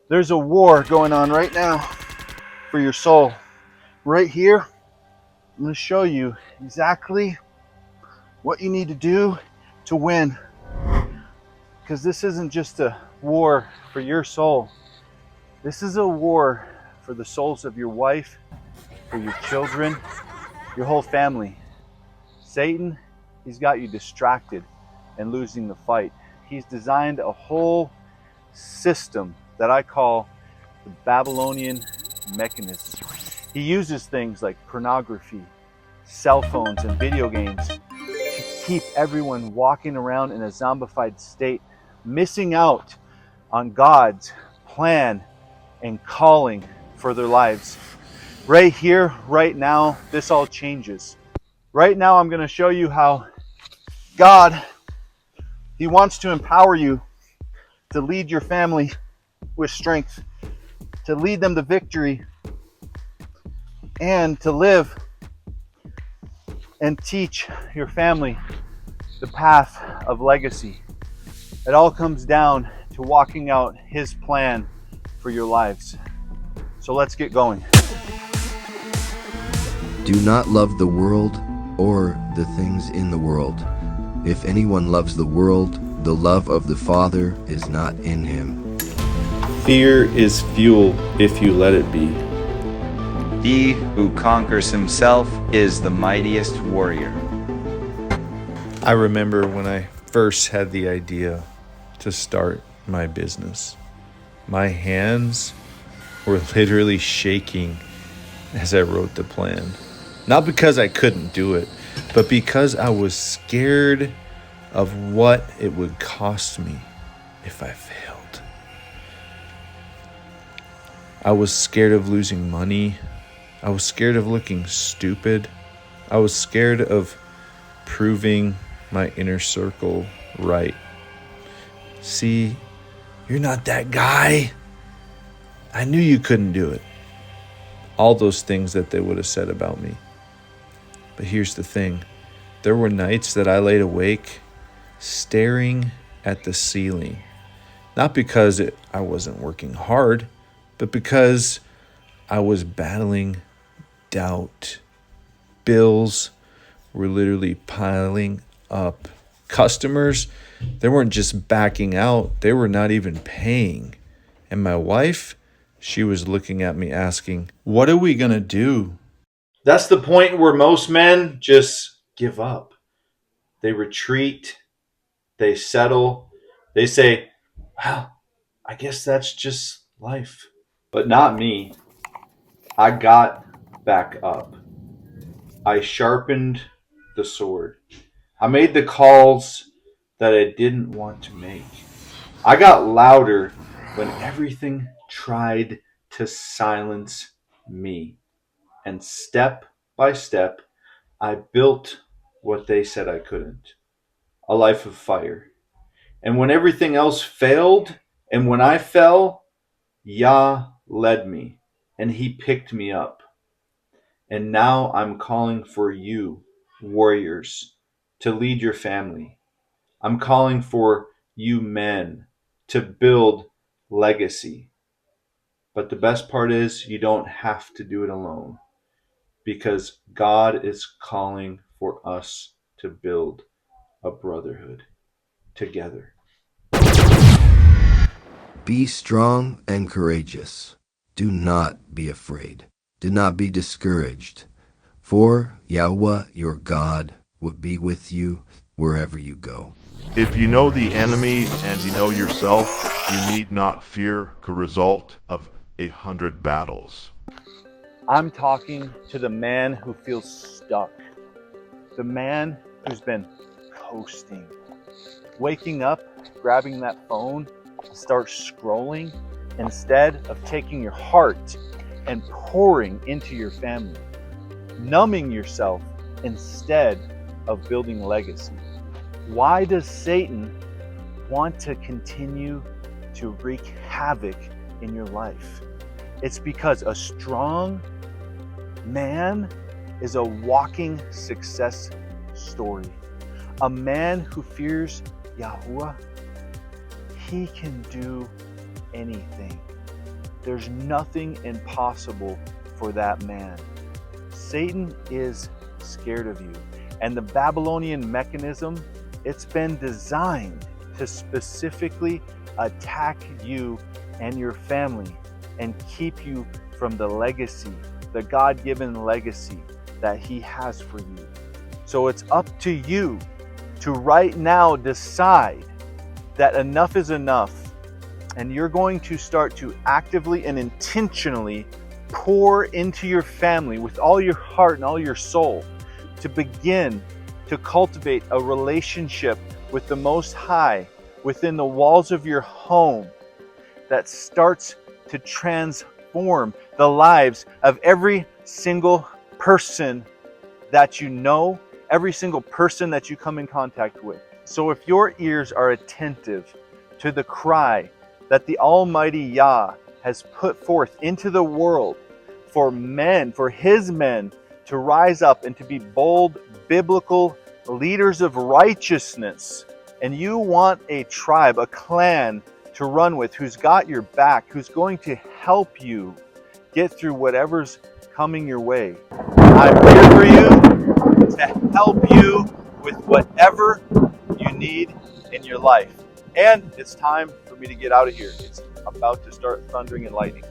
There's a war going on right now for your soul. Right here, I'm going to show you exactly what you need to do to win. Because this isn't just a war for your soul. This is a war for the souls of your wife, for your children, your whole family. Satan, he's got you distracted and losing the fight. He's designed a whole system that I call the Babylonian mechanism. He uses things like pornography, cell phones, and video games to keep everyone walking around in a zombified state, missing out on God's plan and calling for their lives. Right here, right now, this all changes. Right now, I'm going to show you how God, He wants to empower you to lead your family with strength, to lead them to victory, and to live and teach your family the path of legacy. It all comes down to walking out His plan for your lives. So let's get going. Do not love the world or the things in the world. If anyone loves the world, the love of the Father is not in him. Fear is fuel if you let it be. He who conquers himself is the mightiest warrior. I remember when I first had the idea to start my business. My hands were literally shaking as I wrote the plan. Not because I couldn't do it, but because I was scared of what it would cost me if I failed. I was scared of losing money. I was scared of looking stupid. I was scared of proving my inner circle right. See, you're not that guy. I knew you couldn't do it. All those things that they would have said about me. But here's the thing. There were nights that I laid awake staring at the ceiling. Not because I wasn't working hard, but because I was battling doubt. Bills were literally piling up. Customers, they weren't just backing out, they were not even paying. And my wife, she was looking at me asking, "What are we going to do?" That's the point where most men just give up. They retreat, they settle, they say, "Well, I guess that's just life." But not me. I got back up. I sharpened the sword. I made the calls that I didn't want to make. I got louder when everything tried to silence me. And step by step, I built what they said I couldn't. A life of fire. And when everything else failed, and when I fell, Yah led me, and He picked me up. And now I'm calling for you, warriors, to lead your family. I'm calling for you men to build legacy. But the best part is you don't have to do it alone, because God is calling for us to build a brotherhood together. Be strong and courageous. Do not be afraid. Do not be discouraged. For Yahweh your God will be with you wherever you go. If you know the enemy and you know yourself, you need not fear the result of 100 battles. I'm talking to the man who feels stuck, the man who's been coasting, waking up, grabbing that phone, start scrolling instead of taking your heart and pouring into your family, numbing yourself instead of building legacy. Why does Satan want to continue to wreak havoc in your life? It's because a strong man is a walking success story. A man who fears Yahuwah, he can do anything. There's nothing impossible for that man. Satan is scared of you. And the Babylonian mechanism, it's been designed to specifically attack you and your family and keep you from the legacy, the God-given legacy that he has for you. So it's up to you to right now decide that enough is enough, and you're going to start to actively and intentionally pour into your family with all your heart and all your soul to begin to cultivate a relationship with the Most High within the walls of your home that starts to transform the lives of every single person that you know, every single person that you come in contact with. So if your ears are attentive to the cry that the Almighty Yah has put forth into the world for men, for his men to rise up and to be bold, biblical leaders of righteousness, and you want a tribe, a clan to run with who's got your back, who's going to help you get through whatever's coming your way, I'm here for you to help you with whatever you need in your life. And it's time for me to get out of here. It's about to start thundering and lightning.